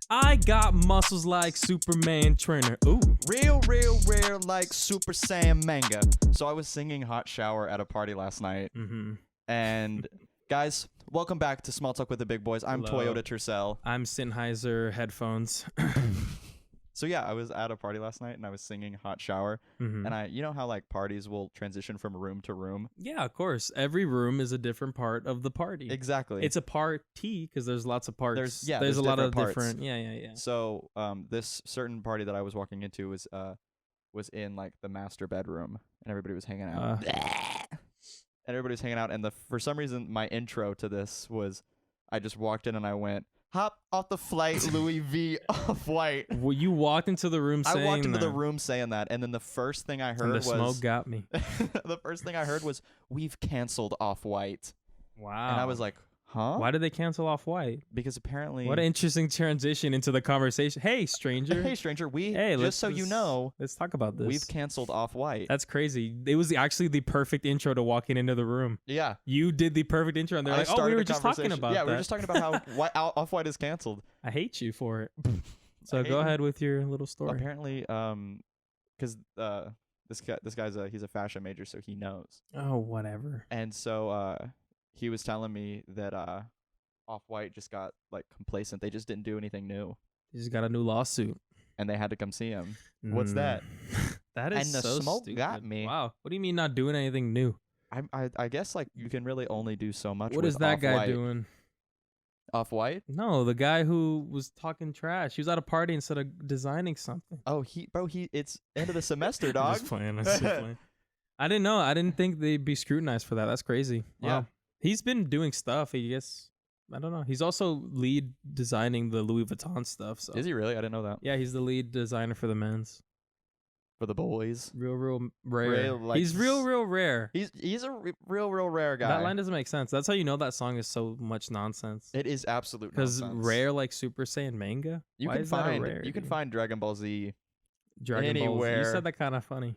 I got muscles like Superman trainer. Ooh. Real rare like Super Saiyan manga. So I was singing Hot Shower at a party last night. Mm-hmm. And guys, welcome back to Small Talk with the Big Boys. I'm Hello. Toyota Tercel. I'm Sennheiser headphones. So yeah, I was at a party last night and I was singing Hot Shower. Mm-hmm. And you know how like parties will transition from room to room? Yeah, of course. Every room is a different part of the party. Exactly. It's a party because there's lots of parts. There's a lot of parts. different. Yeah. So this certain party that I was walking into was in like the master bedroom and everybody was hanging out. And everybody was hanging out and for some reason my intro to this was I just walked in and I went, hop off the flight, Louis V Off-White. Well, you walked into the room saying I walked into that. the room saying that, and then the first thing I heard And the was smoke got me. the first thing I heard was we've canceled Off-White. Wow. And I was like, huh? Why did they cancel Off-White? Because apparently What an interesting transition into the conversation. Hey, stranger. Hey stranger, Hey, just so you know, let's talk about this. we've canceled Off-White. That's crazy. It was actually the perfect intro to walking into the room. Yeah. You did the perfect intro, and they're like, "Oh, we were just talking about that." Yeah, we were just talking about how Off-White is canceled. I hate you for it. So hate go him. ahead with your little story. Apparently, because this guy's he's a fashion major, so he knows. Oh, whatever. And so he was telling me that Off-White just got like complacent. They just didn't do anything new, You just got a new lawsuit. and they had to come see him. What's that? That is And the so smoke stupid. got me. Wow. What do you mean not doing anything new? I guess like you can really only do so much. What with is that guy Off-White. doing? Off-White? No, the guy who was talking trash. He was at a party instead of designing something. Oh, it's end of the semester, I'm dog. just playing. I'm just playing. I didn't know. I didn't think they'd be scrutinized for that. That's crazy. Wow. Yeah. He's been doing stuff. I guess. I don't know. He's also lead designing the Louis Vuitton stuff. So. Is he really? I didn't know that. Yeah, he's the lead designer for the men's. For the boys. Real rare. Real, like, He's real rare. He's a real rare guy. That line doesn't make sense. That's how you know that song is so much nonsense. It is absolute Because nonsense. rare like Super Saiyan manga. You Why can is that a find rare, you can dude? find Dragon Ball Z. Dragon Ball Z. You anywhere. said that kind of funny.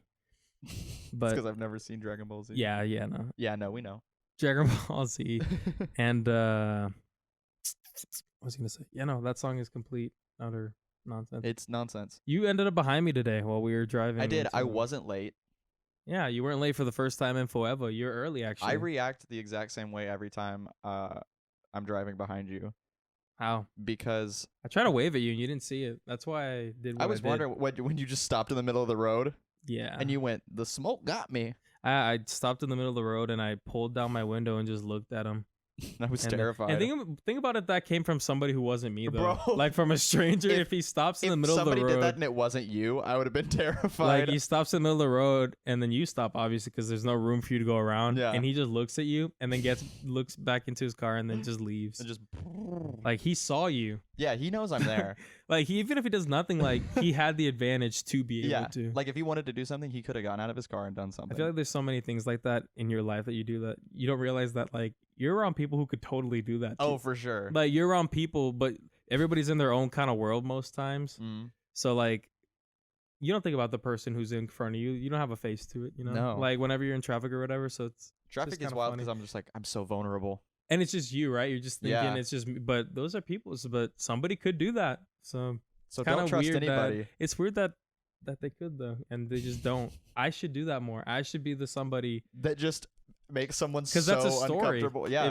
But because I've never seen Dragon Ball Z. yeah, no. Yeah, no, we know. Dragon Ball Z and what was I gonna say? Yeah, no, that song is complete utter nonsense. It's nonsense. You ended up behind me today while we were driving. I did. into- I wasn't late. Yeah, you weren't late for the first time in forever. You're early, actually. I react the exact same way every time I'm driving behind you How? because I tried to wave at you and you didn't see it. That's why I did. What I was did. wondering when you just stopped in the middle of the road Yeah. and you went, the smoke got me. I stopped in the middle of the road and I pulled down my window and just looked at him. I was And terrified. think about it. That came from somebody who wasn't me, though. Bro, Like from a stranger. If he stops in the middle of the road, somebody did that and it wasn't you, I would have been terrified. like he stops in the middle of the road, and then you stop, obviously, because there's no room for you to go around. Yeah. And he just looks at you, and then looks back into his car, and then just leaves. and just Like he saw you. yeah, he knows I'm there. Like even if he does nothing, like he had the advantage to be able Yeah, to. like if he wanted to do something, he could have gotten out of his car and done something. I feel like there's so many things like that in your life that you do that you don't realize that like you're around people who could totally do that. oh, too. for sure. Like you're around people, but everybody's in their own kind of world most times. Mm. So like, you don't think about the person who's in front of you. You don't have a face to it, you know. No. Like whenever you're in traffic or whatever. So it's Traffic is kinda wild funny. because I'm just like I'm so vulnerable. and it's just you, right? You're just thinking Yeah. it's just. But those are people. But somebody could do that. So So kind don't of trust weird anybody. that it's weird that they could though, and they just don't. I should do that more. I should be the somebody That just makes someone so because that's a story. uncomfortable. Yeah.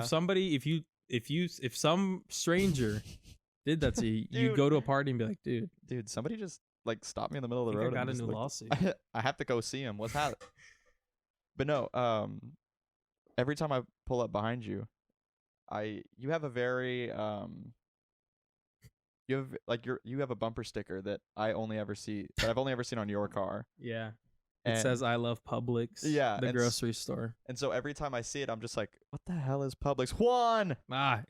If some stranger did that to you, you Dude. go to a party and be like, dude, Dude, somebody just like stopped me in the middle of the I road. got and a just new looked- lawsuit. I have to go see him. What's that? But no, every time I pull up behind you, you have a very you have a bumper sticker that I've only ever seen on your car. Yeah. And, It says I love Publix. Yeah, The and grocery store. and so every time I see it, I'm just like, what the hell is Publix? Juan.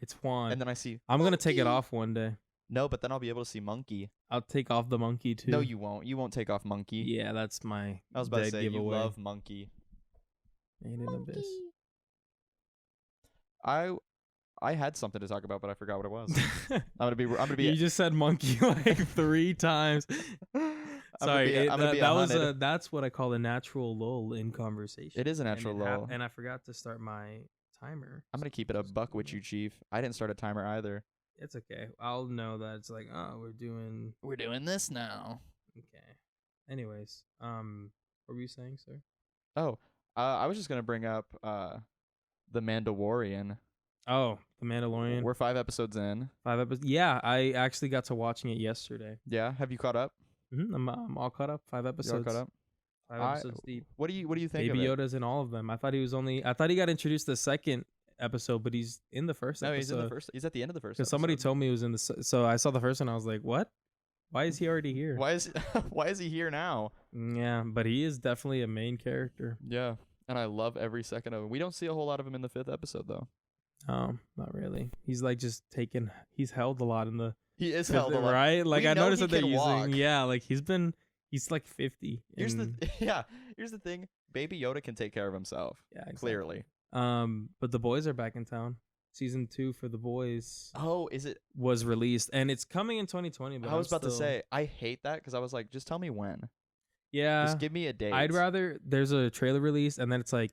It's Juan. And then I see I'm gonna take it Monkey. off one day. No, but then I'll be able to see Monkey. I'll take off the monkey too. No, you won't. You won't take off Monkey. Yeah, that's my I was about to dead say giveaway. you love Monkey. Ain't an abyss. I had something to talk about, but I forgot what it was. I'm gonna be. You just said monkey like 3 times. Sorry, that's what I call a natural lull in conversation. It is a natural lull. And I forgot to start my timer. I'm gonna keep it a buck with you, Chief. I didn't start a timer either. It's okay. I'll know that it's like, oh, we're doing this now. Okay. Anyways, what were you saying, sir? Oh, I was just gonna bring up the Mandalorian. Oh, The Mandalorian. We're 5 episodes in. 5 episodes. Yeah, I actually got to watching it yesterday. Yeah, have you caught up? I'm all caught up. 5 episodes. You all caught up? 5 episodes deep. What do you think Baby of it? Yoda's in all of them. I thought he got introduced the second episode, but he's in the first episode. No, he's in the first. He's at the end of the first. Because somebody told me he was in the. So I saw the first one. I was like, what? Why is he already here? Why is he here now? Yeah, but he is definitely a main character. Yeah, and I love every second of him. We don't see a whole lot of him in the 5th episode though. Oh, not really. He's like just taken. He's held a lot in the. He is held a lot, right? Like I noticed that they're using. Walk. Yeah, like he's like 50. Here's the thing. Baby Yoda can take care of himself. Yeah, exactly. Clearly. But the boys are back in town. Season 2 for the boys. Oh, is it? Was released and it's coming in 2020. But I was about to say I hate that because I was like, just tell me when. Yeah. Just give me a date. I'd rather there's a trailer release and then it's like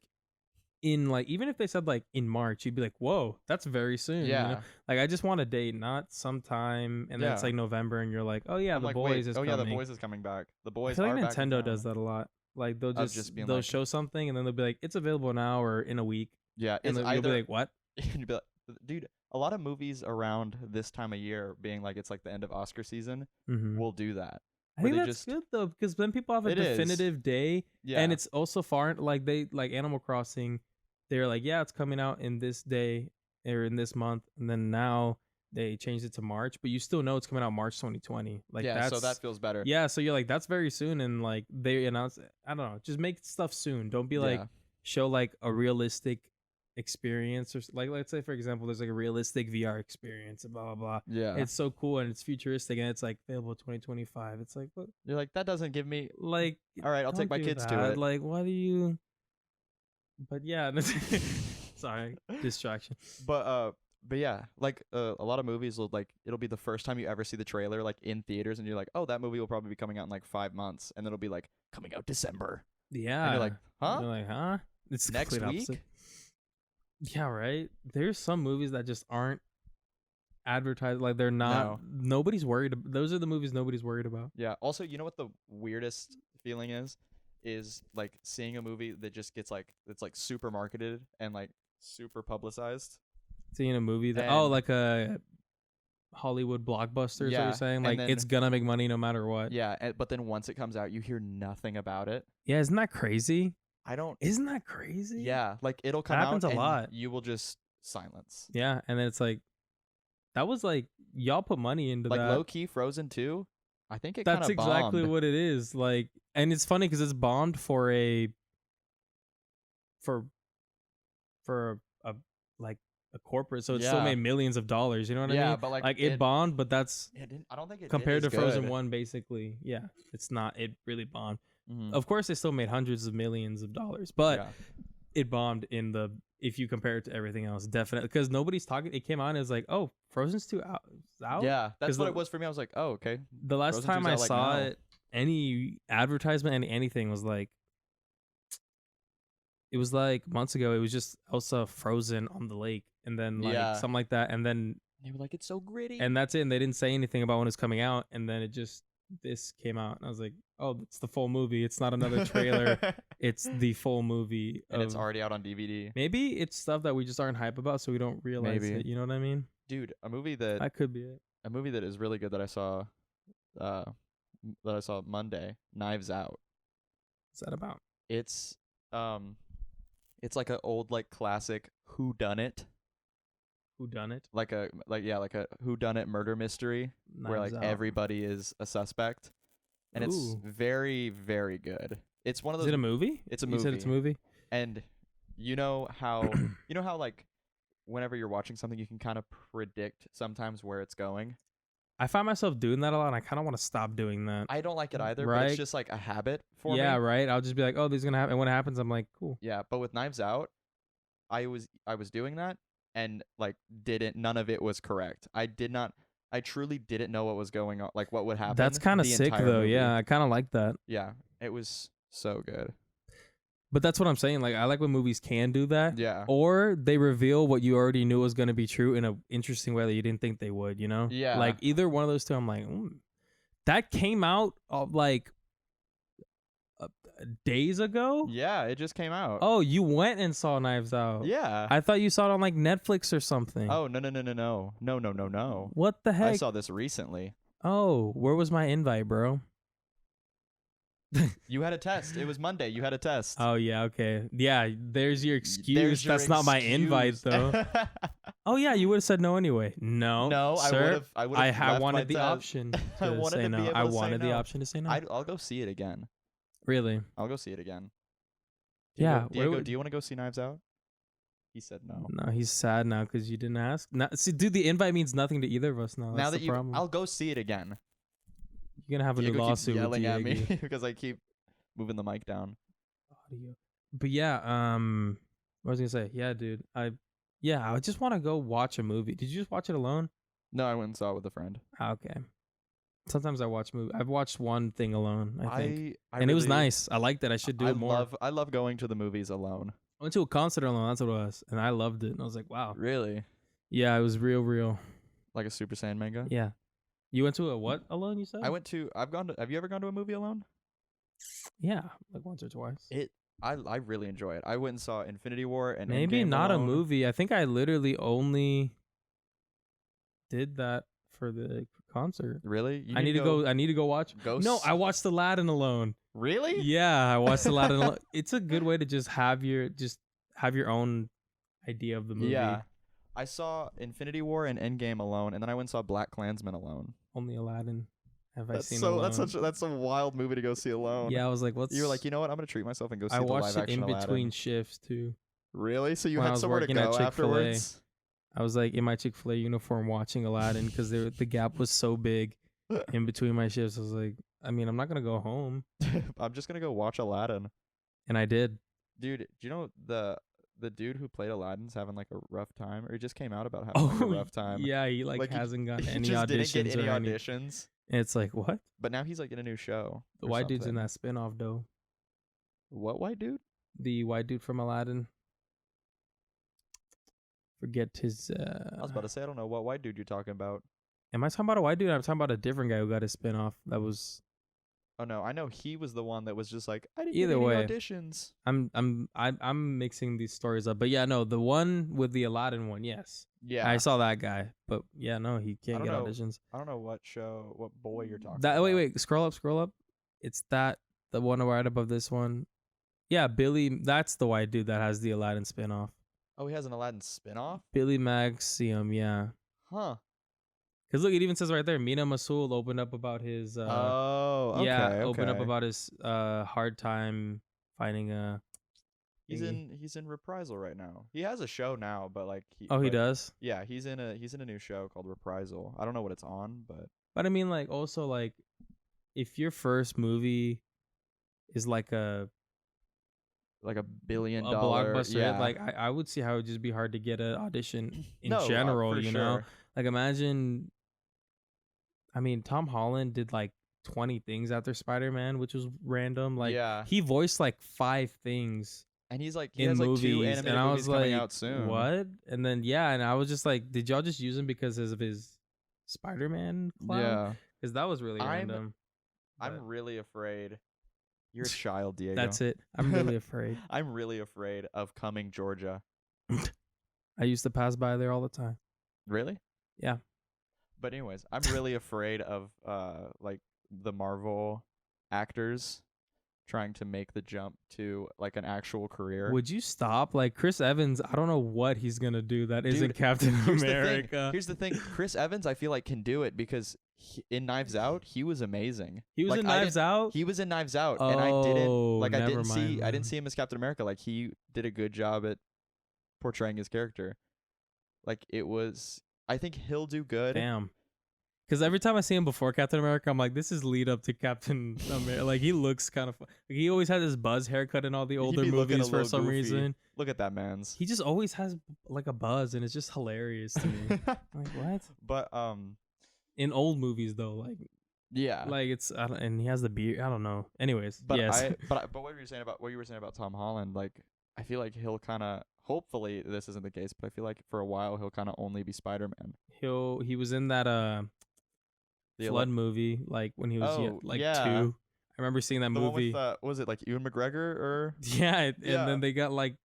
in like even if they said like in March, you'd be like, whoa, that's very soon. Yeah. You know? Like I just want a date, not sometime, and then it's like November and you're like, oh yeah, I'm the like, boys is coming. Oh yeah, the boys is coming back. The boys. I feel are like back Nintendo does that a lot. Like they'll they'll show something and then they'll be like, it's available now or in a week. Yeah, and you'll be like, what? You'd be like, dude, a lot of movies around this time of year, being like it's like the end of Oscar season, will do that. I think that's good though, because then people have a definitive day, and it's also far. Like they like Animal Crossing, they're like, yeah, it's coming out in this day or in this month, and then now they changed it to March, but you still know it's coming out March 2020. Like so that feels better. Yeah, so you're like, that's very soon, and like they announce, I don't know, just make stuff soon. Don't be like show like a realistic experience or like let's say for example there's like a realistic VR experience and blah blah blah. Yeah, it's so cool and it's futuristic and it's like available 2025. It's like, what? You're like, that doesn't give me like, all right, I'll take my kids to it. Like, why do you? But yeah, sorry, distraction. But yeah, like a lot of movies will like it'll be the first time you ever see the trailer like in theaters and you're like, oh, that movie will probably be coming out in like 5 months, and then it'll be like coming out December. Yeah, and you're like, huh? You're like, huh? It's next week. Opposite. Yeah, right. There's some movies that just aren't advertised. Like they're not. No. Nobody's worried. Those are the movies nobody's worried about. Yeah. Also, you know what the weirdest feeling is like seeing a movie that just gets like it's like super marketed and like super publicized. Seeing a movie that like a Hollywood blockbuster. Is what you're saying? Like then, it's gonna make money no matter what. Yeah, but then once it comes out, you hear nothing about it. Yeah, isn't that crazy? Isn't that crazy? Yeah, like it'll come out a and lot. You will just silence. Yeah, and then it's like that was like y'all put money into like that. Low key Frozen 2. I think it that's exactly bombed. what it is. Like, and it's funny because it's bombed for a like a corporate, so it still made millions of dollars. You know what I mean? Yeah, but like it bombed, but that's I don't think it compared did to Frozen 1, basically. Yeah, it's not. It really bombed. Mm-hmm. Of course, they still made hundreds of millions of dollars, but it bombed if you compare it to everything else, definitely, because nobody's talking. It came out and it's like, oh, Frozen's 2 out. Yeah, that's what it was for me. I was like, oh, okay. The last time I saw it, any advertisement, anything was like, it was like months ago. It was just Elsa frozen on the lake, and then like something like that, and then they were like, it's so gritty, and that's it. And they didn't say anything about when it's coming out, and then this came out, and I was like, oh, it's the full movie. It's not another trailer. It's the full movie. And it's already out on DVD. Maybe it's stuff that we just aren't hype about, so we don't realize it. You know what I mean? Dude, a movie that could be it. A movie that is really good that I saw Monday, Knives Out. What's that about? It's like an old like classic whodunit. Whodunit? Like a whodunit murder mystery where like everybody is a suspect. And it's very, very good. It's one of those. Is it a movie? It's a movie. You said it's a movie? And you know how like whenever you're watching something you can kind of predict sometimes where it's going? I find myself doing that a lot and I kind of want to stop doing that. I don't like it either, but it's just like a habit for me. Yeah, right. I'll just be like, oh, this is going to happen. And when it happens, I'm like, cool. Yeah, but with Knives Out, I was doing that and like none of it was correct. I truly didn't know what was going on, like what would happen. That's kind of sick though. Movie. Yeah, I kind of like that. Yeah, it was so good. But that's what I'm saying. Like, I like when movies can do that. Yeah. Or they reveal what you already knew was going to be true in an interesting way that you didn't think they would, you know? Yeah. Like, either one of those two, I'm like, that came out like days ago? Yeah, it just came out. Oh, you went and saw Knives Out. Yeah. I thought you saw it on like Netflix or something. Oh, no. What the heck? I saw this recently. Oh, where was my invite, bro? You had a test. It was Monday. You had a test. Oh, yeah, okay. Yeah, there's your excuse. That's not my invite, though. Oh, yeah, you would have said no anyway. No, sir, I would have. I wanted the option to say no. I wanted the option to say no. I'll go see it again. Really? I'll go see it again. Yeah. Diego, do you want to go see Knives Out? He said no. No, he's sad now because you didn't ask. See, dude, the invite means nothing to either of us now. That's the problem. I'll go see it again. You're gonna have a new lawsuit yelling with at me because I keep moving the mic down. Audio. But yeah, what was I gonna say? Yeah, dude. I just want to go watch a movie. Did you just watch it alone? No, I went and saw it with a friend. Okay. Sometimes I watch movies. I've watched one thing alone, I think. And it was really, nice. I liked it. I should do it more. I love going to the movies alone. I went to a concert alone. That's what it was. And I loved it. And I was like, wow. Really? Yeah, it was real. Like a Super Saiyan manga? Yeah. You went to a what alone, you said? Have you ever gone to a movie alone? Yeah, like once or twice. I really enjoy it. I went and saw Infinity War and maybe Endgame not alone. a movie. I think I literally only did that for the concert. Really? I need to go watch. No, I watched Aladdin alone. Really? Yeah, I watched Aladdin alone. It's a good way to just have your own idea of the movie. Yeah. I saw Infinity War and Endgame alone, and then I went and saw Black Klansman alone. Only Aladdin have I seen alone. That's a wild movie to go see alone. Yeah, I was like, You were like, you know what? I'm gonna treat myself and go see the live I action watched it in Aladdin. between shifts too. Really? So you When I had was somewhere to working at go Chick-fil-A. afterwards? I was like in my Chick-fil-A uniform watching Aladdin because the gap was so big in between my shifts. I was like, I mean, I'm not gonna go home. I'm just gonna go watch Aladdin. And I did. Dude, do you know the dude who played Aladdin's having like a rough time, or he just came out about having like a rough time? Yeah, he hasn't gotten any just auditions. Didn't get any or auditions. And it's like, what? But now he's like in a new show. The white dude's in that spinoff though. What white dude? The white dude from Aladdin. Forget his. I was about to say, I don't know what white dude you're talking about. Am I talking about a white dude? I'm talking about a different guy who got his spinoff. That was. Oh no, I know he was the one that was just like, I didn't Either get any way, auditions. I'm mixing these stories up, but yeah, no, the one with the Aladdin one, yes, yeah, I saw that guy, but yeah, no, he can't get auditions. I don't know what boy you're talking about. Wait, scroll up. It's the one right above this one. Yeah, Billy, that's the white dude that has the Aladdin spinoff. Oh, he has an Aladdin spinoff? Billy Maxim, yeah. Huh. Because look, it even says right there, Mina Masood opened up about his opened up about his hard time finding a He's in Reprisal right now. He has a show now, but like he does? Yeah, he's in a new show called Reprisal. I don't know what it's on, but I mean, like, also, like, if your first movie is like a $1 billion blockbuster, yeah. like I would see how it would just be hard to get an audition in no, general, you know? Sure. Like, imagine, I mean, Tom Holland did like 20 things after Spider-Man, which was random. Like, yeah. he voiced like 5 things. And he has movies, like 2 animated and I movies was coming like, out soon. What? And then and I was just like, did y'all just use him because of his Spider-Man clout? Yeah, because that was really random. I'm really afraid. You're a child, Diego. That's it. I'm really afraid. I'm really afraid of Cumming, Georgia. I used to pass by there all the time. Really? Yeah. But anyways, I'm really afraid of like the Marvel actors trying to make the jump to like an actual career. Would you stop? Like Chris Evans, I don't know what he's gonna do that isn't Captain America. Here's the thing. Chris Evans, I feel like can do it because in Knives Out, he was amazing. He was in Knives Out. He was in Knives Out, and I didn't see him as Captain America. Like he did a good job at portraying his character. Like it was. I think he'll do good. Damn. Because every time I see him before Captain America, I'm like, this is lead up to Captain America. Like, he looks kind of... Like, he always has his buzz haircut in all the older movies for some reason. Look at that man's. He just always has, like, a buzz, and it's just hilarious to me. Like, what? But, in old movies, though, like... Yeah. Like it's and he has the beard. I don't know. Anyways, but yes. But what you were saying about Tom Holland, like I feel like he'll kind of, hopefully this isn't the case, but I feel like for a while he'll kind of only be Spider-Man. He was in that Flood movie, like when he was 2. I remember seeing that movie. One with, was it like Ewan McGregor or? Yeah, and then they got like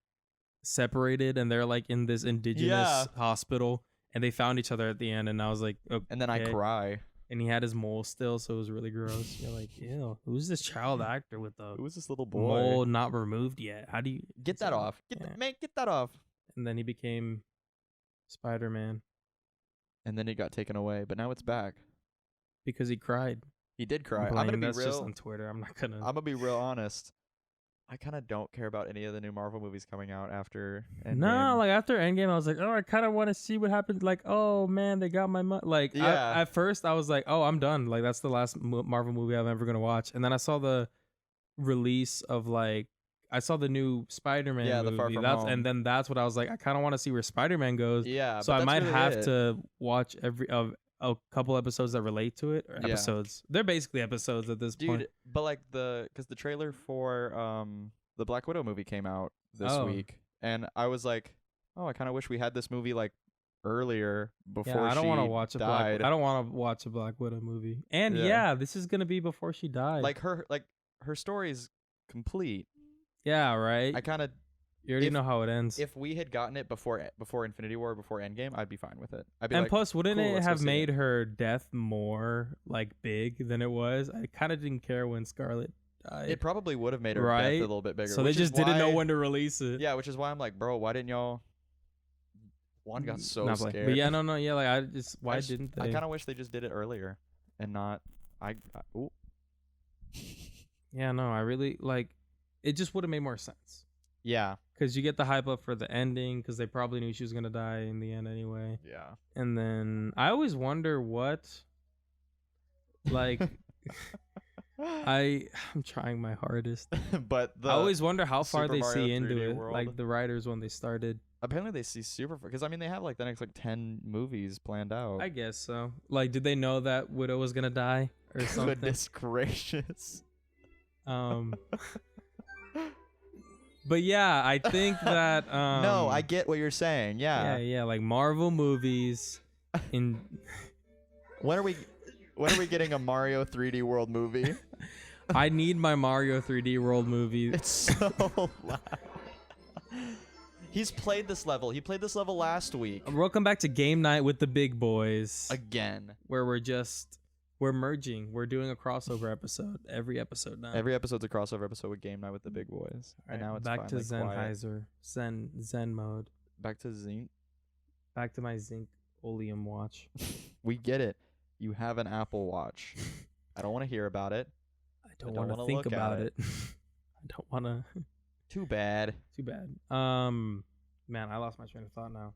separated, and they're like in this indigenous hospital, and they found each other at the end, and I was like, okay. And then I cry. And he had his mole still, so it was really gross. You're like, ew, who's this child actor with the who's this little boy mole not removed yet? How do you get that off? Get that off. And then he became Spider-Man. And then he got taken away, but now it's back because he cried. He did cry. I'm gonna be real. Just on Twitter. I'm gonna be real honest. I kind of don't care about any of the new Marvel movies coming out after Endgame. No, like after Endgame, I was like, oh, I kind of want to see what happens. Like, oh man, they got my money. Like, at first, I was like, oh, I'm done. Like, that's the last Marvel movie I'm ever gonna watch. And then I saw the release of I saw the new Spider-Man movie. The Far From Home. And then that's what I was like, I kind of want to see where Spider-Man goes. Yeah. So I might have to watch a couple episodes that relate to it, or episodes. They're basically episodes at this point. But like because the trailer for the Black Widow movie came out this week, and I was like, oh, I kind of wish we had this movie like earlier before I don't want to watch I don't want to watch a Black Widow movie. And this is gonna be before she died. Like her story's complete. Yeah, right. I kind of. You already know how it ends. If we had gotten it before Infinity War, before Endgame, I'd be fine with it. I'd be and plus, wouldn't it have made her death more like big than it was? I kind of didn't care when Scarlet died. It probably would have made her death a little bit bigger. So they just didn't know when to release it. Yeah, which is why I'm like, bro, why didn't y'all? One got so scared. But yeah, like why didn't they? I kind of wish they just did it earlier and not. Yeah, no, I really like. It just would have made more sense. Yeah. Because you get the hype up for the ending, because they probably knew she was going to die in the end anyway. Yeah. And then I always wonder what, like, I'm trying my hardest. But I always wonder how far they see into it, world. like the writers when they started. Apparently they see super far, because I mean they have like the next like 10 movies planned out. I guess so. Like, did they know that Widow was going to die or something? Goodness gracious. But yeah, I think that no, I get what you're saying. Yeah, like Marvel movies in When are we getting a Mario 3D World movie? I need my Mario 3D World movie. It's so loud. He's played this level. He played this level last week. Welcome back to Game Night with the Big Boys. Again. Where we're merging. We're doing a crossover episode every episode now. Every episode's a crossover episode with Game Night with the Big Boys. Right, and now it's back to Sennheiser. Zen mode. Back to Zinc. Back to my Zinc Oleum watch. We get it. You have an Apple Watch. I don't want to hear about it. I don't want to think about it. I don't want to. Too bad. Man, I lost my train of thought now.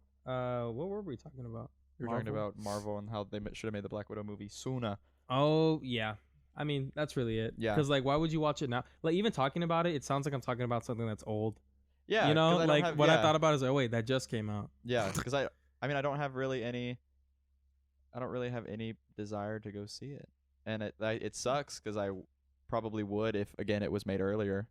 What were we talking about? We were talking about Marvel and how they should have made the Black Widow movie sooner. Oh, yeah. I mean, that's really it. Yeah. Because, like, why would you watch it now? Like, even talking about it, it sounds like I'm talking about something that's old. Yeah. You know, like, I thought about is, oh, wait, that just came out. Yeah, because I mean, I don't really have any desire to go see it. And it sucks because I probably would if, again, it was made earlier.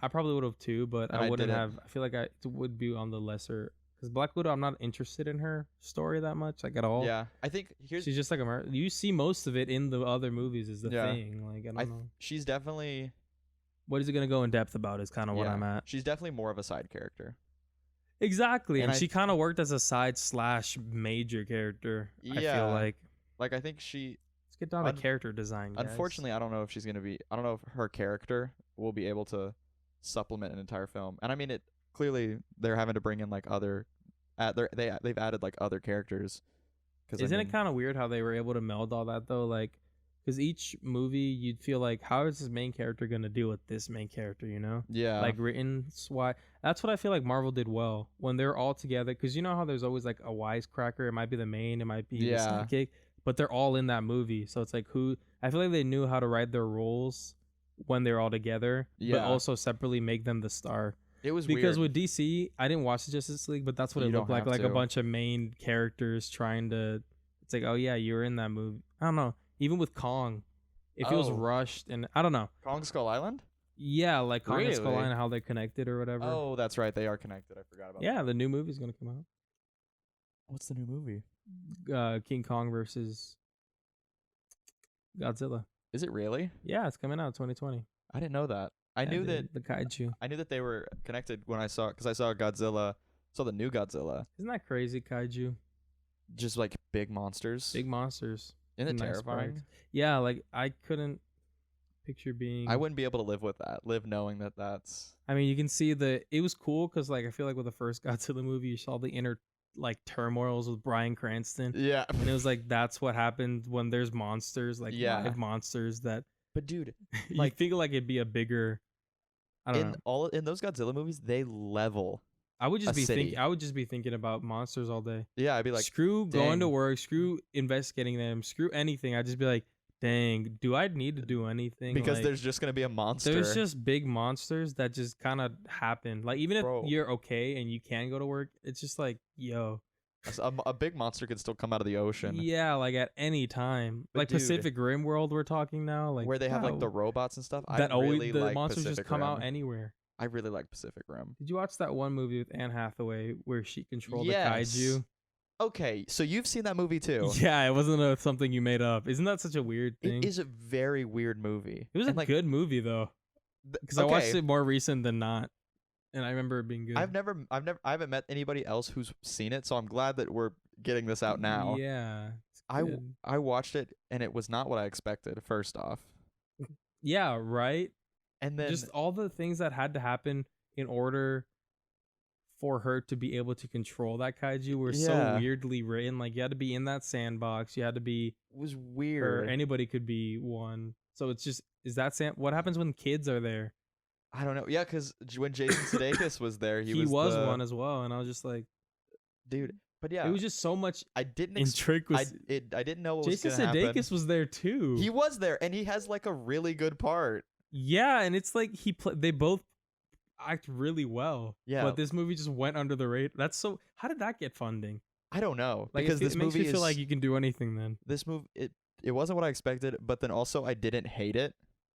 I probably would have too, but I wouldn't have. I feel like it would be on the lesser. Because Black Widow, I'm not interested in her story that much, like at all. Yeah, I think she's just like you see most of it in the other movies is the thing. Like I don't know. She's definitely. What is it gonna go in depth about? Is kind of what I'm at. She's definitely more of a side character. Exactly, and she kind of worked as a side / major character. Yeah. I feel like. Like I think she. Let's get down to character design. Guys. Unfortunately, I don't know if she's gonna be. I don't know if her character will be able to supplement an entire film. And I mean, clearly they're having to bring in like other. They've added like other characters. Isn't it kind of weird how they were able to meld all that though? Like, because each movie you'd feel like, how is this main character gonna deal with this main character? You know? Yeah. Like written. That's what I feel like Marvel did well when they're all together. Because you know how there's always like a wisecracker. It might be the main. It might be the sidekick. But they're all in that movie, so it's like I feel like they knew how to write their roles when they're all together, but also separately make them the star. It was because weird. With DC, I didn't watch the Justice League, but that's what it looked like a bunch of main characters trying to. It's like, oh yeah, you were in that movie. I don't know. Even with Kong, it feels rushed, and I don't know. Kong Skull Island? Yeah, like Kong and Skull Island, how they're connected or whatever. Oh, that's right. They are connected. I forgot about that. Yeah, the new movie's gonna come out. What's the new movie? King Kong versus Godzilla. Is it really? Yeah, it's coming out 2020. I didn't know that. I knew that the kaiju. I knew that they were connected when I saw Godzilla. Saw the new Godzilla. Isn't that crazy, kaiju? Just like big monsters. Big monsters. Isn't it terrifying? Yeah, like I couldn't picture being. I wouldn't be able to live with that. Live knowing that that's. I mean, you can see it was cool because like I feel like with the first Godzilla movie, you saw the inner like turmoils with Bryan Cranston. Yeah. And it was like that's what happened when there's monsters, like live monsters that. But dude, like think like it'd be a bigger. I don't know. In those Godzilla movies, they level. I would just be thinking about monsters all day. Yeah, I'd be like, screw going to work, screw investigating them, screw anything. I'd just be like, dang, do I need to do anything? Because like, there's just gonna be a monster. There's just big monsters that just kind of happen. Like even if you're okay and you can go to work, it's just like, yo, a big monster could still come out of the ocean. Yeah, like at any time. But like dude, Pacific Rim world, we're talking now, like where they have like the robots and stuff. That always the monsters Pacific just come Rim. Out anywhere. I really like Pacific Rim. Did you watch that one movie with Anne Hathaway where she controlled the kaiju? Okay, so you've seen that movie too. Yeah, it wasn't something you made up. Isn't that such a weird thing? It is a very weird movie. It was a good movie though, because I watched it more recent than not, and I remember it being good. I haven't met anybody else who's seen it, so I'm glad that we're getting this out now. Yeah, I watched it and it was not what I expected. First off, yeah, right. And then just all the things that had to happen in order for her to be able to control that kaiju were so weirdly written. Like you had to be in that sandbox. You had to be. It was weird. Or anybody could be one. So it's just what happens when kids are there? I don't know. Yeah, because when Jason Sudeikis was there, he was one as well, and I was just like, dude. But yeah, it was just so much. I didn't. Intrigue I didn't know what Jason was going to happen. Sudeikis was there too. He was there, and he has like a really good part. Yeah, and it's like they both act really well. Yeah, but this movie just went under the radar. That's so. How did that get funding? I don't know. Like, because this movie makes me feel like you can do anything. Then this movie, it wasn't what I expected, but then also I didn't hate it.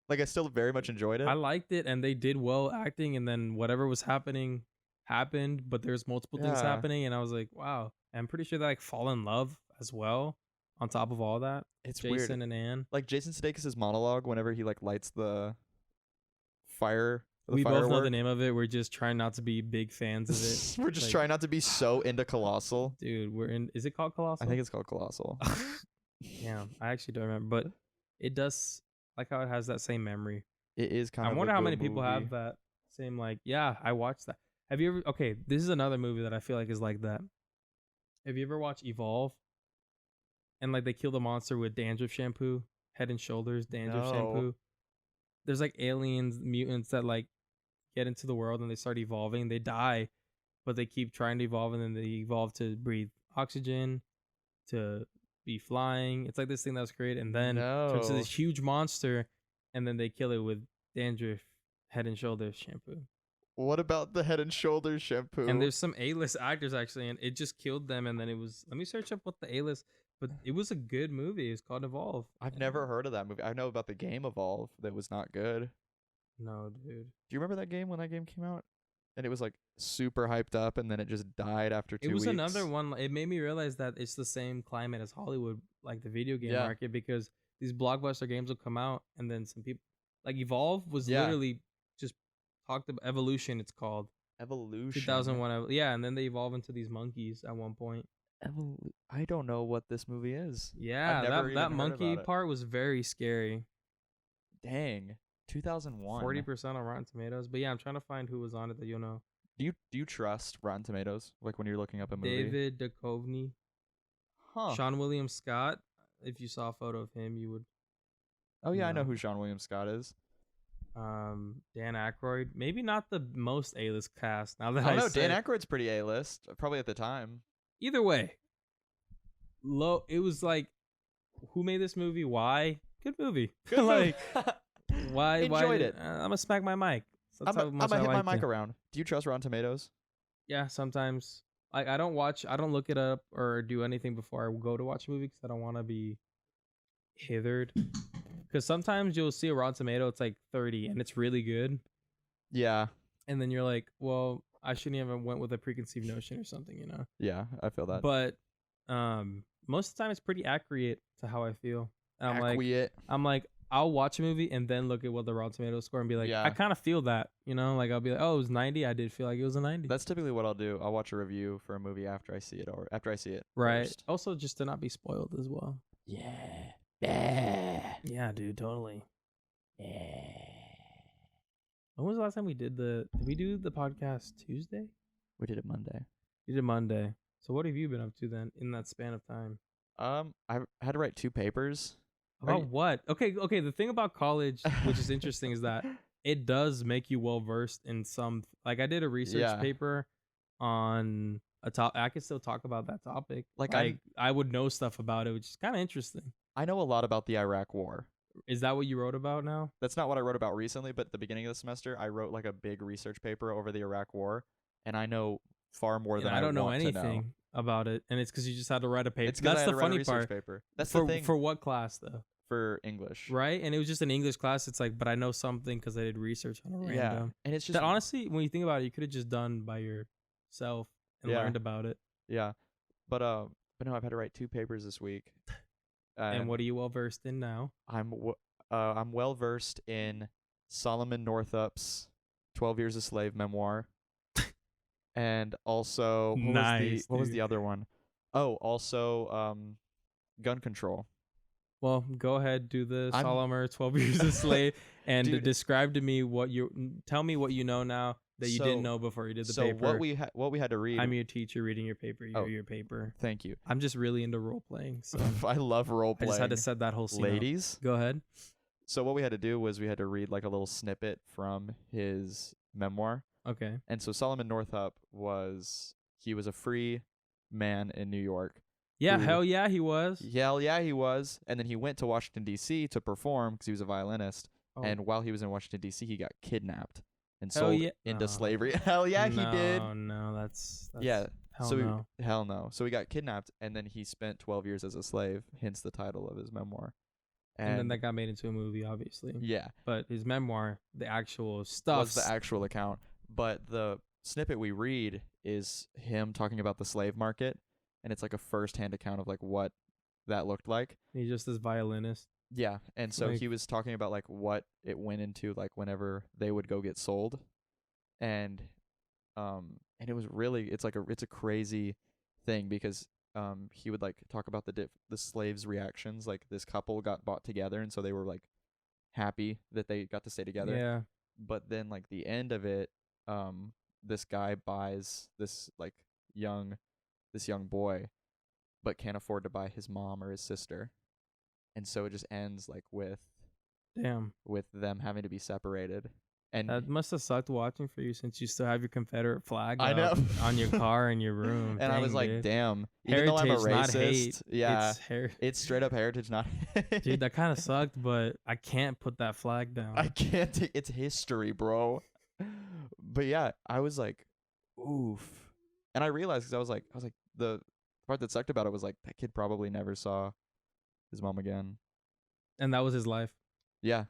Like I still very much enjoyed it. I liked it, and they did well acting, and then whatever was happening happened. But there's multiple things happening, and I was like, wow. I'm pretty sure they like fall in love as well. On top of all that, it's Jason weird. And Anne. Like Jason Sudeikis' monologue whenever he like lights the fire. We both know the name of it. We're just trying not to be big fans of it. We're just trying not to be so into Colossal. Dude, is it called Colossal? I think it's called Colossal. Yeah, I actually don't remember, but it does like how it has that same memory. It is kind of. I wonder how many people have that same like. Yeah, I watched that. Have you ever? Okay, this is another movie that I feel like is like that. Have you ever watched Evolve? And like they kill the monster with dandruff shampoo, Head and Shoulders dandruff shampoo. There's like aliens, mutants that like get into the world and they start evolving. They die, but they keep trying to evolve, and then they evolve to breathe oxygen, to be flying. It's like this thing that was created, and then turns to this huge monster, and then they kill it with dandruff, Head and Shoulders shampoo. What about the Head and Shoulders shampoo? And there's some A-list actors actually, and it just killed them. And then it was. Let me search up what the A-list. But it was a good movie. It's called Evolve. I've never heard of that movie. I know about the game Evolve that was not good. No, dude. Do you remember that game when that game came out? And it was like super hyped up, and then it just died after 2 weeks. It was another one. It made me realize that it's the same climate as Hollywood, like the video game market, because these blockbuster games will come out, and then some people like Evolve was literally just talked about Evolution. It's called Evolution. 2001. Yeah, and then they evolve into these monkeys at one point. I don't know what this movie is. Yeah, that monkey part was very scary. Dang, 2001. 40% on Rotten Tomatoes. But yeah, I'm trying to find who was on it that you'll know. Do you trust Rotten Tomatoes? Like when you're looking up a movie. David Duchovny. Sean William Scott. If you saw a photo of him, you would. Oh yeah, I know who Sean William Scott is. Dan Aykroyd. Maybe not the most A-list cast. Now that I know Dan Aykroyd's pretty A-list, probably at the time. Either way, it was like, who made this movie? Why? Good movie. Good like, why? Enjoyed it. I'm gonna smack my mic. I'm gonna hit my mic around. Do you trust Rotten Tomatoes? Yeah, sometimes. I don't look it up or do anything before I go to watch a movie because I don't want to be hithered. Because sometimes you'll see a Rotten Tomato, it's like 30, and it's really good. Yeah. And then you're like, well, I shouldn't even went with a preconceived notion or something, you know? Yeah, I feel that. But most of the time it's pretty accurate to how I feel. And I'm like, I'll watch a movie and then look at what the Rotten Tomatoes score and be like, I kind of feel that, you know? Like I'll be like, oh, it was 90. I did feel like it was a 90. That's typically what I'll do. I'll watch a review for a movie after I see it, or after I see it. Right. First. Also, just to not be spoiled as well. Yeah. Yeah, dude, totally. Yeah. When was the last time we did we do the podcast Tuesday? We did it Monday. We did Monday. So what have you been up to then in that span of time? I had to write 2 papers. About what? Okay. The thing about college, which is interesting, is that it does make you well versed in some. Like I did a research paper on a topic. I could still talk about that topic. Like I would know stuff about it, which is kind of interesting. I know a lot about the Iraq War. Is that what you wrote about now? That's not what I wrote about recently, but at the beginning of the semester, I wrote like a big research paper over the Iraq War, and I know far more than I don't know anything about it, and it's because you just had to write a paper. That's the funny part. Paper. That's the thing. For what class though? For English, right? And it was just an English class. It's like, but I know something because I did research on a random. Yeah, and it's just that honestly, when you think about it, you could have just done by yourself and learned about it. Yeah, but no, I've had to write 2 papers this week. And what are you well versed in now? I'm well versed in Solomon Northup's 12 Years a Slave memoir, and also what was the other one? Oh, also gun control. Well, go ahead, do the Solomon 12 Years a Slave, and describe to me tell me what you know now that you didn't know before you did the paper. So what we had to read. I'm your teacher reading your paper. You're your paper. Thank you. I'm just really into role playing. So I love role playing. I just had to set that whole scene Ladies, up. Go ahead. So what we had to do was we had to read like a little snippet from his memoir. Okay. And so Solomon Northup was a free man in New York. Yeah, hell yeah, he was. Hell yeah, he was. And then he went to Washington, D.C. to perform because he was a violinist. Oh. And while he was in Washington, D.C., he got kidnapped and sold into slavery. Hell yeah, he did. No, that's yeah. Hell no. So he got kidnapped, and then he spent 12 years as a slave, hence the title of his memoir. And then that got made into a movie, obviously. Yeah. But his memoir, the actual stuff. Was the actual account. But the snippet we read is him talking about the slave market. And it's like a first-hand account of like what that looked like. He's just this violinist. Yeah, and so he was talking about like what it went into like whenever they would go get sold, and it was really it's a crazy thing because he would like talk about the slaves' reactions. Like this couple got bought together, and so they were like happy that they got to stay together. Yeah. But then like the end of it, this guy buys this young boy, but can't afford to buy his mom or his sister. And so it just ends like with them having to be separated. And that must have sucked watching for you since you still have your Confederate flag on your car in your room. And I was like, dude. damn. Heritage, even though I'm a racist, not hate. Yeah, it's straight up heritage, not hate. Dude, that kind of sucked, but I can't put that flag down. I can't. It's history, bro. But yeah, I was like, oof. And I realized because I was like, the part that sucked about it was like that kid probably never saw his mom again. And that was his life. Yeah.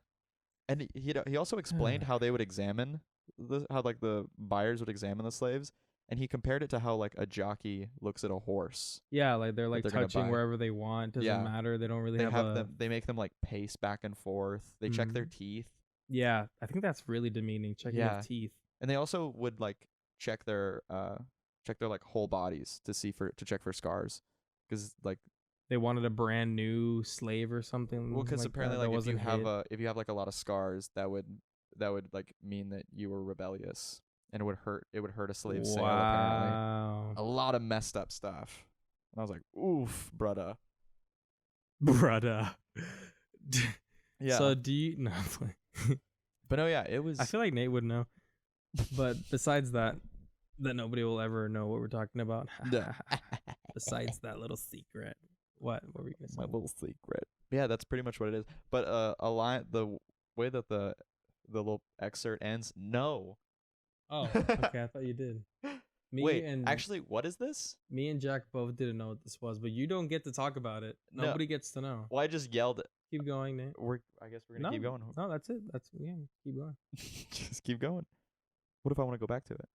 And he also explained how they would examine how the buyers would examine the slaves, and he compared it to how like a jockey looks at a horse. Yeah, like they're touching wherever they want. Doesn't matter. They don't really they make them like pace back and forth. They check their teeth. Yeah, I think that's really demeaning, checking their teeth. And they also would like check their like whole bodies to check for scars, because like they wanted a brand new slave or something. Well, because apparently like if you have like a lot of scars, that would like mean that you were rebellious, and it would hurt a slave's sale. Apparently, a lot of messed up stuff. And I was like, oof, brudda. Yeah. So do you? No. But no, yeah, it was. I feel like Nate would know. But besides that nobody will ever know what we're talking about. Besides that little secret. What were we gonna say? My little secret. Yeah, that's pretty much what it is. But the way that the little excerpt ends, no. Oh, okay. I thought you did. Actually, what is this? Me and Jack both didn't know what this was, but you don't get to talk about it. Nobody gets to know. Well, I just yelled it. Keep going, Nate. I guess we're gonna keep going. No, that's it. Keep going. Just keep going. What if I want to go back to it?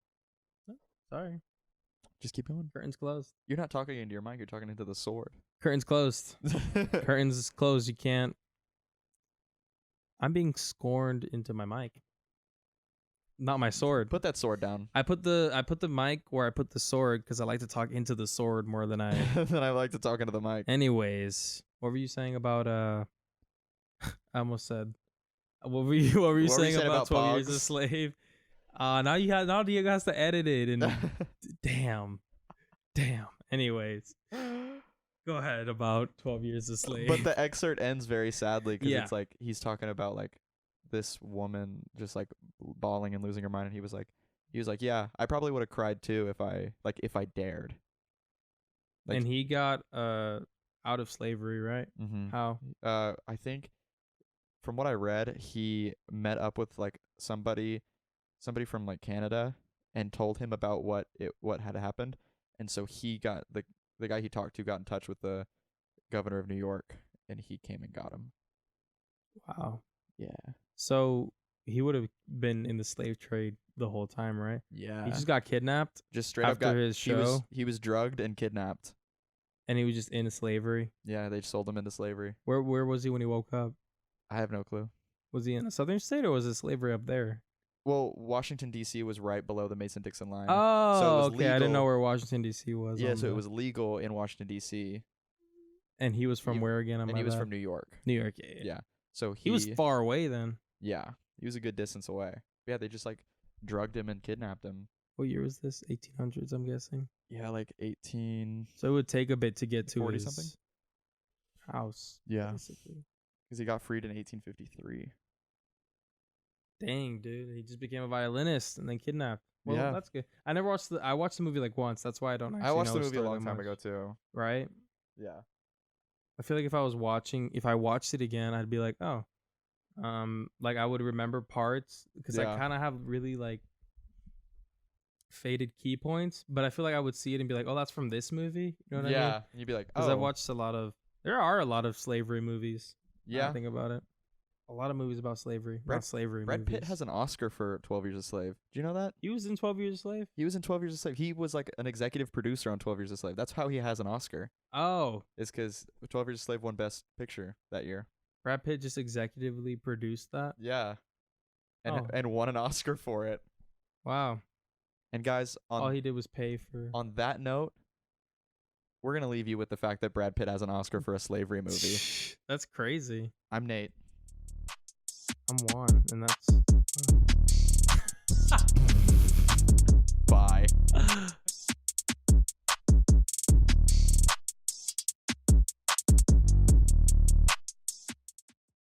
No, sorry. Just keep going. Curtains closed. You're not talking into your mic. You're talking into the sword. Curtains closed. Curtains closed. You can't. I'm being scorned into my mic. Not my sword. Put that sword down. I put the mic where I put the sword because I like to talk into the sword more than I than I like to talk into the mic. Anyways, what were you saying about I almost said what were you saying about 12 Years a Slave? Now you guys to edit it and damn. Anyways, go ahead about 12 Years a Slave. But the excerpt ends very sadly because it's like he's talking about like this woman just like bawling and losing her mind, and he was like, yeah, I probably would have cried too if I dared. Like, and he got out of slavery, right? Mm-hmm. How? I think from what I read, he met up with like somebody from like Canada and told him about what had happened, and so he got the guy he talked to got in touch with the governor of New York, and he came and got him. Wow. Yeah. So he would have been in the slave trade the whole time, right? Yeah. He just got kidnapped. Just straight after up his show. He was drugged and kidnapped. And he was just in slavery. Yeah, they sold him into slavery. Where was he when he woke up? I have no clue. Was he in a southern state or was it slavery up there? Well, Washington D.C. was right below the Mason-Dixon line. Oh, so okay. Legal. I didn't know where Washington D.C. was. Yeah, so it was legal in Washington D.C. And he was from where again? And he was from New York. New York, yeah. So he was far away then. Yeah, he was a good distance away. But yeah, they just like drugged him and kidnapped him. What year was this? 1800s, I'm guessing. Yeah, like 18. So it would take a bit to get to his something house. Yeah, because he got freed in 1853. Dang, dude, he just became a violinist and then kidnapped. Well, yeah, that's good. I watched the movie like once. That's why I don't. I watched the movie a long time ago too. Right. Yeah. I feel like if I watched it again, I'd be like, oh. Like I would remember parts because I kind of have really like faded key points, but I feel like I would see it and be like, oh, that's from this movie. You know what I mean? Yeah, and you'd be like, oh. Because I've watched there are a lot of slavery movies. Yeah. I think about it. A lot of movies about slavery. Not slavery Brad Pitt has an Oscar for 12 Years a Slave. Do you know that? He was in 12 Years a Slave? He was in 12 Years a Slave. He was like an executive producer on 12 Years a Slave. That's how he has an Oscar. Oh. It's because 12 Years a Slave won Best Picture that year. Brad Pitt just executively produced that? Yeah. And won an Oscar for it. Wow. And guys, all he did was pay for... On that note, we're going to leave you with the fact that Brad Pitt has an Oscar for a slavery movie. That's crazy. I'm Nate. I'm Juan, and that's...